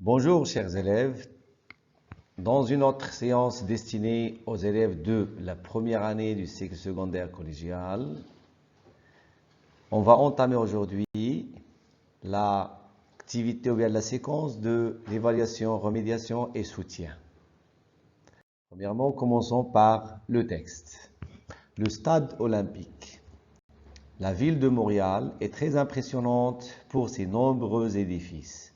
Bonjour chers élèves, dans une autre séance destinée aux élèves de la première année du cycle secondaire collégial, on va entamer aujourd'hui l'activité ou bien la séquence de l'évaluation, remédiation et soutien. Premièrement, commençons par le texte. Le stade olympique. La ville de Montréal est très impressionnante pour ses nombreux édifices.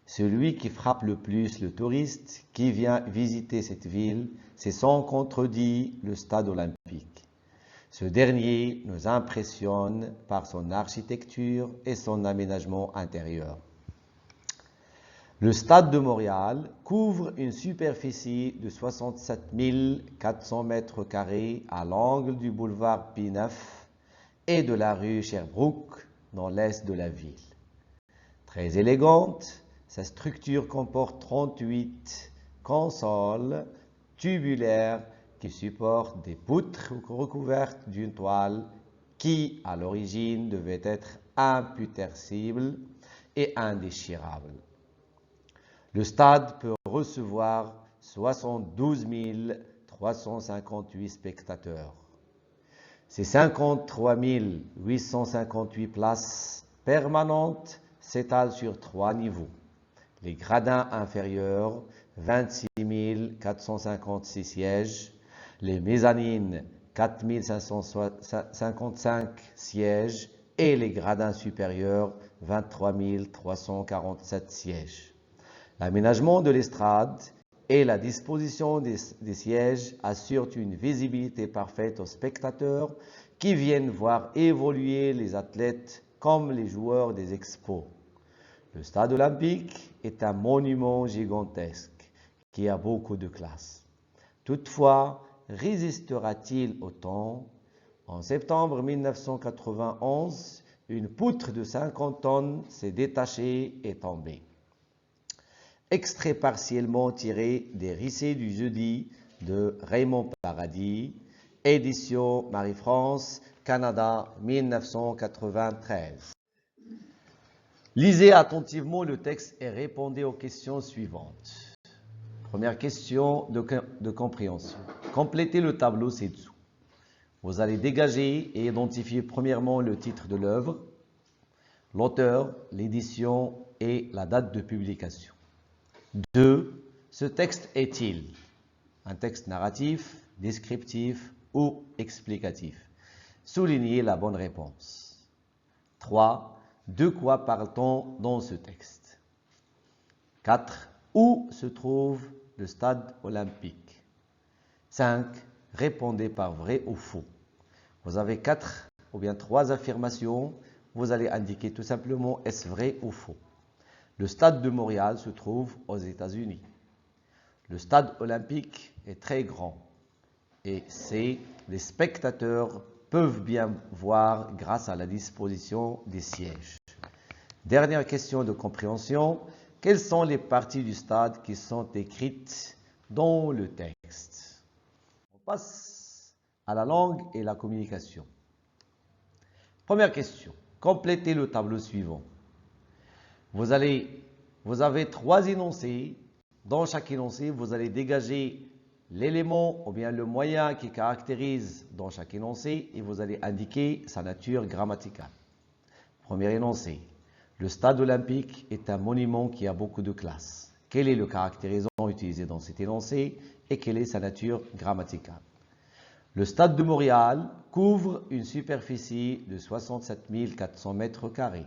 Celui qui frappe le plus le touriste qui vient visiter cette ville, c'est sans contredit le stade olympique. Ce dernier nous impressionne par son architecture et son aménagement intérieur. Le stade de Montréal couvre une superficie de 67 400 mètres carrés à l'angle du boulevard P9 et de la rue Sherbrooke dans l'est de la ville. Très élégante, sa structure comporte 38 consoles tubulaires qui supportent des poutres recouvertes d'une toile qui, à l'origine, devait être imputrescible et indéchirable. Le stade peut recevoir 72 358 spectateurs. Ces 53 858 places permanentes s'étalent sur 3 niveaux. Les gradins inférieurs, 26 456 sièges. Les mezzanines, 4 555 sièges. Et les gradins supérieurs, 23 347 sièges. L'aménagement de l'estrade et la disposition des sièges assurent une visibilité parfaite aux spectateurs qui viennent voir évoluer les athlètes comme les joueurs des expos. Le stade olympique est un monument gigantesque qui a beaucoup de classe. Toutefois, résistera-t-il au temps? En septembre 1991, une poutre de 50 tonnes s'est détachée et tombée. Extrait partiellement tiré des Récits du jeudi de Raymond Paradis, édition Marie-France, Canada, 1993. Lisez attentivement le texte et répondez aux questions suivantes. Première question de compréhension. Complétez le tableau ci-dessous. Vous allez dégager et identifier premièrement le titre de l'œuvre, l'auteur, l'édition et la date de publication. 2. Ce texte est-il un texte narratif, descriptif ou explicatif? Soulignez la bonne réponse. 3. De quoi parle-t-on dans ce texte? 4. Où se trouve le stade olympique? 5. Répondez par vrai ou faux. Vous avez 4 ou bien 3 affirmations. Vous allez indiquer tout simplement est-ce vrai ou faux. Le stade de Montréal se trouve aux États-Unis. Le stade olympique est très grand et les spectateurs peuvent bien voir grâce à la disposition des sièges. Dernière question de compréhension. Quelles sont les parties du stade qui sont écrites dans le texte? On passe à la langue et la communication. Première question. Complétez le tableau suivant. Vous avez 3 énoncés. Dans chaque énoncé, vous allez dégager l'élément ou bien le moyen qui caractérise dans chaque énoncé et vous allez indiquer sa nature grammaticale. Premier énoncé. Le stade olympique est un monument qui a beaucoup de classe. Quel est le caractérisant utilisé dans cet énoncé et quelle est sa nature grammaticale? Le stade de Montréal couvre une superficie de 67 400 mètres carrés.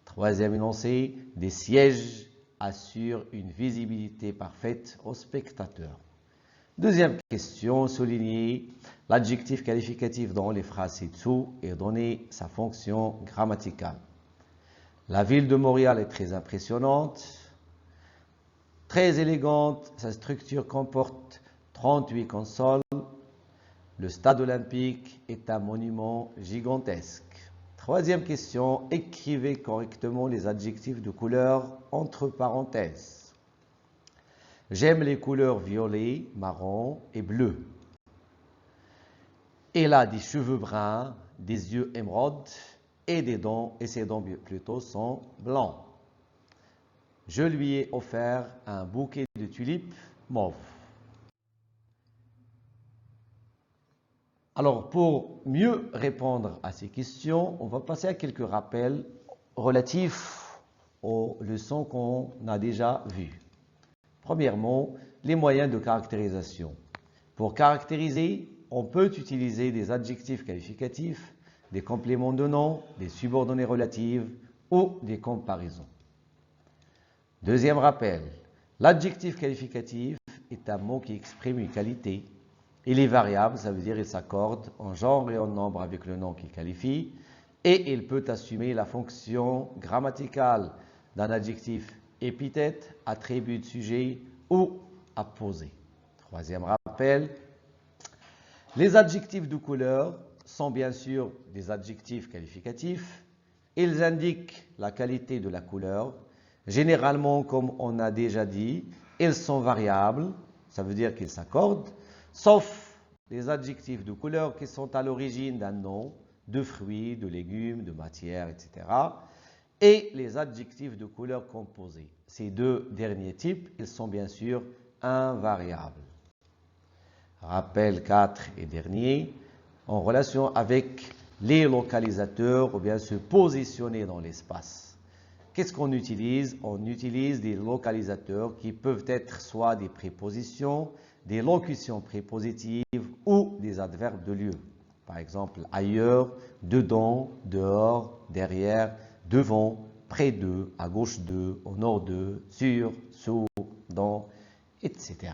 Troisième énoncé, des sièges assurent une visibilité parfaite aux spectateurs. Deuxième question, soulignez l'adjectif qualificatif dans les phrases ci-dessous et donnez sa fonction grammaticale. La ville de Montréal est très impressionnante, très élégante, sa structure comporte 38 consoles. Le stade olympique est un monument gigantesque. Troisième question, écrivez correctement les adjectifs de couleur entre parenthèses. J'aime les couleurs violet, marron et bleu. Elle a des cheveux bruns, des yeux émeraudes et des dents, et ses dents plutôt sont blancs. Je lui ai offert un bouquet de tulipes mauves. Alors, pour mieux répondre à ces questions, on va passer à quelques rappels relatifs aux leçons qu'on a déjà vues. Premièrement, les moyens de caractérisation. Pour caractériser, on peut utiliser des adjectifs qualificatifs, des compléments de nom, des subordonnées relatives ou des comparaisons. Deuxième rappel, l'adjectif qualificatif est un mot qui exprime une qualité. Il est variable, ça veut dire qu'il s'accorde en genre et en nombre avec le nom qu'il qualifie, et il peut assumer la fonction grammaticale d'un adjectif épithète, attribut de sujet ou apposé. Troisième rappel, les adjectifs de couleur sont bien sûr des adjectifs qualificatifs. Ils indiquent la qualité de la couleur. Généralement, comme on a déjà dit, ils sont variables, ça veut dire qu'ils s'accordent, sauf les adjectifs de couleur qui sont à l'origine d'un nom, de fruits, de légumes, de matières, etc. Et les adjectifs de couleur composés. Ces deux derniers types, ils sont bien sûr invariables. Rappel 4 et dernier, en relation avec les localisateurs ou bien se positionner dans l'espace. Qu'est-ce qu'on utilise? On utilise des localisateurs qui peuvent être soit des prépositions, des locutions prépositives ou des adverbes de lieu. Par exemple, ailleurs, dedans, dehors, derrière, devant, près de, à gauche de, au nord de, sur, sous, dans, etc.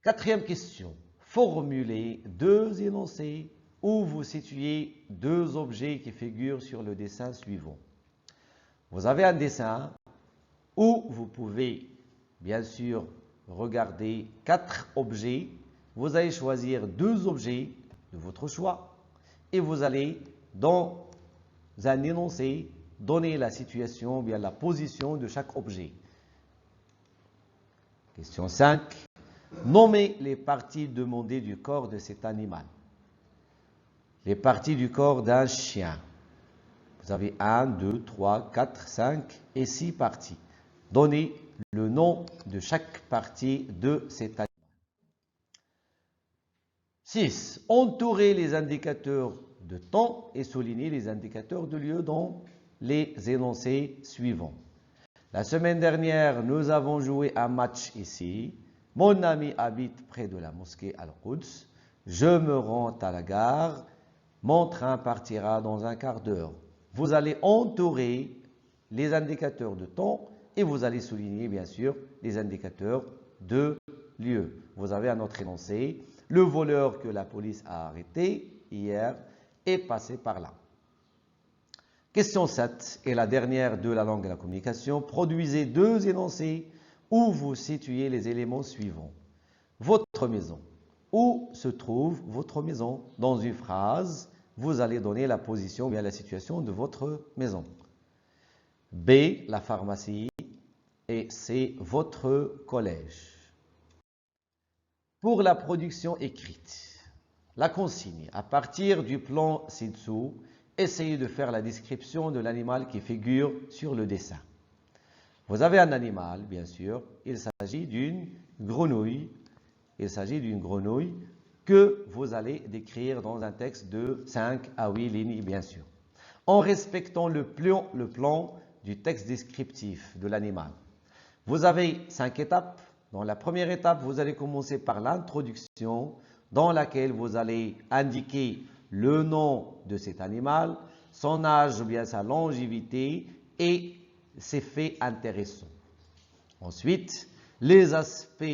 Quatrième question. Formulez deux énoncés où vous situez deux objets qui figurent sur le dessin suivant. Vous avez un dessin où vous pouvez bien sûr regarder 4 objets. Vous allez choisir 2 objets de votre choix et vous allez dans un énoncé donner la situation, bien la position de chaque objet. Question 5. Nommez les parties demandées du corps de cet animal. Les parties du corps d'un chien. Vous avez 1, 2, 3, 4, 5 et 6 parties. Donnez le nom de chaque partie de cet animal. 6. Entourez les indicateurs de temps et soulignez les indicateurs de lieu dans les énoncés suivants. La semaine dernière, nous avons joué un match ici. Mon ami habite près de la mosquée Al-Quds. Je me rends à la gare. Mon train partira dans un quart d'heure. Vous allez entourer les indicateurs de temps et vous allez souligner, bien sûr, les indicateurs de lieu. Vous avez un autre énoncé. Le voleur que la police a arrêté hier est passé par là. Question 7 est la dernière de la langue de la communication. Produisez 2 énoncés où vous situez les éléments suivants. Votre maison. Où se trouve votre maison? Dans une phrase, vous allez donner la position ou bien la situation de votre maison. B, la pharmacie. Et C, votre collège. Pour la production écrite, la consigne, à partir du plan ci-dessous, essayez de faire la description de l'animal qui figure sur le dessin. Vous avez un animal, bien sûr, il s'agit d'une grenouille. Il s'agit d'une grenouille que vous allez décrire dans un texte de 5 à 8 lignes, bien sûr, en respectant le plan du texte descriptif de l'animal. Vous avez 5 étapes. Dans la première étape, vous allez commencer par l'introduction, dans laquelle vous allez indiquer le nom de cet animal, son âge ou bien sa longévité et ses faits intéressants. Ensuite, les aspects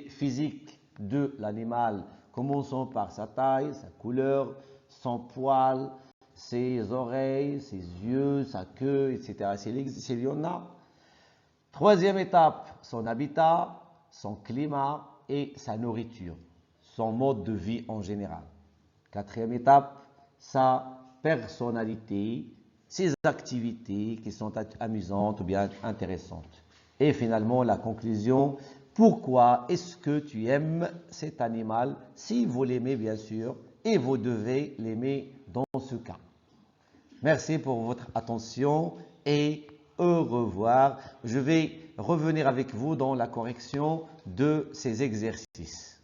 physiques de l'animal, commençons par sa taille, sa couleur, son poil, ses oreilles, ses yeux, sa queue, etc. S'il y en a. Troisième étape, son habitat, son climat et sa nourriture, son mode de vie en général. Quatrième étape, sa personnalité, ses activités qui sont amusantes ou bien intéressantes. Et finalement, la conclusion, pourquoi est-ce que tu aimes cet animal? Si vous l'aimez, bien sûr, et vous devez l'aimer dans ce cas. Merci pour votre attention et au revoir. Je vais revenir avec vous dans la correction de ces exercices.